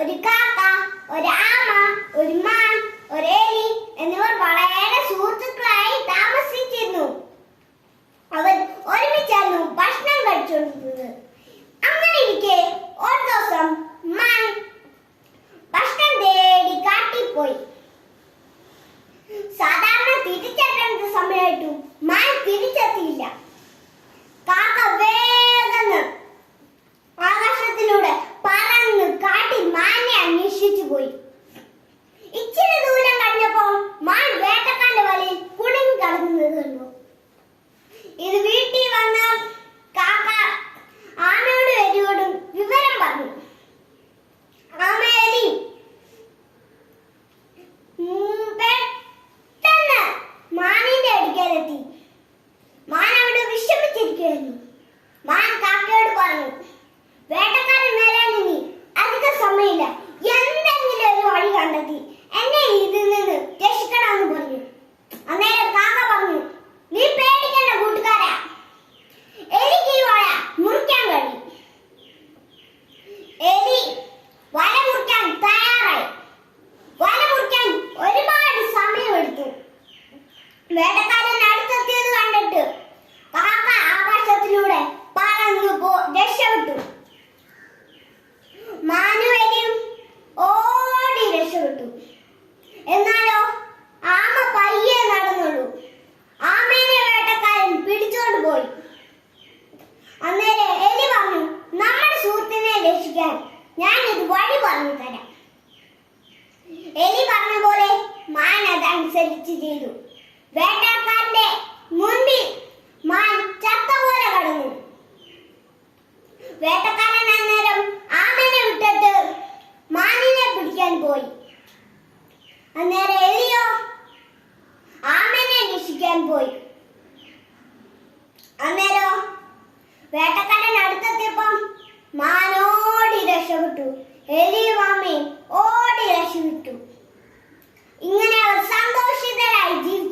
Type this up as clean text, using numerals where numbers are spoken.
ഒരു കാക്ക, ഒരു ആമ, ഒരു മാൻ, ഒരു എലി എന്നിവർ വളരെ സുഹൃത്തുക്കളായി താമസിച്ചിരുന്നു. അവർ ഒരുമിച്ചായിരുന്നു ഭക്ഷണം കഴിച്ചുകൊണ്ടിരുന്നത്. അങ്ങനെ ഇരിക്കെ ഒരു ദിവസം മാൻ ഭക്ഷണം തേടി കാട്ടിൽ പോയി. സാധാരണ തിരിച്ചെത്തേണ്ട സമയമായിട്ടും മാൻ തിരിച്ചെത്തിയില്ല. കാക്ക വേഗം ആകാശത്തിലൂടെ പറന്ന് കാട്ടിൽ മാനിനെ അന്വേഷിച്ചു പോയി. ഇച്ചിരി ദൂരം കഴിഞ്ഞപ്പോൾ മാൻ വേട്ടക്കാരന്റെ വലയിൽ കുടുങ്ങി കിടക്കുന്നത് കണ്ടു. ഇത് വീട്ടിൽ വന്ന കാക്ക ആമയോട് എലിയോടും വിവരം പറഞ്ഞു. ആമ എലി പെട്ടെന്ന് മാനിന്റെ അടുക്കലെത്തി. മാൻ അവിടെ വിഷമിച്ചിരിക്കുകയായിരുന്നു. മാൻ കാക്കയോട് പറഞ്ഞു, വേട്ടക്കാരൻ വരാൻ ഇനി അധിക സമയമില്ല. എന്തെങ്കിലും ഒരു വഴി കണ്ടെത്തി എന്നെ ഇതിൽ നിന്ന് രക്ഷിക്കണമെന്ന് പറഞ്ഞു. അന്നേരം കാക്ക പറഞ്ഞു, നീ പേടിക്കേണ്ട കൂട്ടുകാരാ, എനിക്ക് ഈ വല മുറിക്കാൻ കഴിയും. എലി വല മുറിക്കാൻ തയ്യാറായി. വല മുറിക്കാൻ ഒരുപാട് സമയമെടുത്തു. വേട്ടക്കാരൻ അടുത്തെത്തിയത് കണ്ടിട്ട് കാക്ക ആകാശത്തിലൂടെ പറന്നു രക്ഷപ്പെട്ടു. മാനും എലിയും ഓടി രക്ഷപ്പെട്ടു. എന്നാലോ ആമ പയ്യെ നടന്നുള്ളൂ. ആമേനെ വേട്ടക്കാരൻ പിടിച്ചോണ്ട് പോയി. അന്നേരം എലി പറഞ്ഞു, നമ്മുടെ സുഹൃത്തിനെ രക്ഷിക്കാൻ ഞാൻ ഇത് വഴി പറഞ്ഞു തരാം. എലി പറഞ്ഞ പോലെ മാൻ അതനുസരിച്ച് ചെയ്തു. വേട്ടക്കാരന്റെ മുൻപിൽ മാൻ ചത്ത പോലെ കടന്നു. വേട്ടക്കാരൻ അന്നേരം ആമനെ വിട്ടിട്ട് മാനിനെ പിടിക്കാൻ പോയി. അന്നേരം എലിയോ ആമനെ രക്ഷിക്കാൻ പോയി. അന്നേരോ വേട്ടക്കാരൻ അടുത്തെത്തിയപ്പം മാനോടി രക്ഷപ്പെട്ടു. എലിയും ആമയും ഓടി രക്ഷപ്പെട്ടു. ഇങ്ങനെ അവർ സന്തോഷിതരായി ജീവിച്ചു.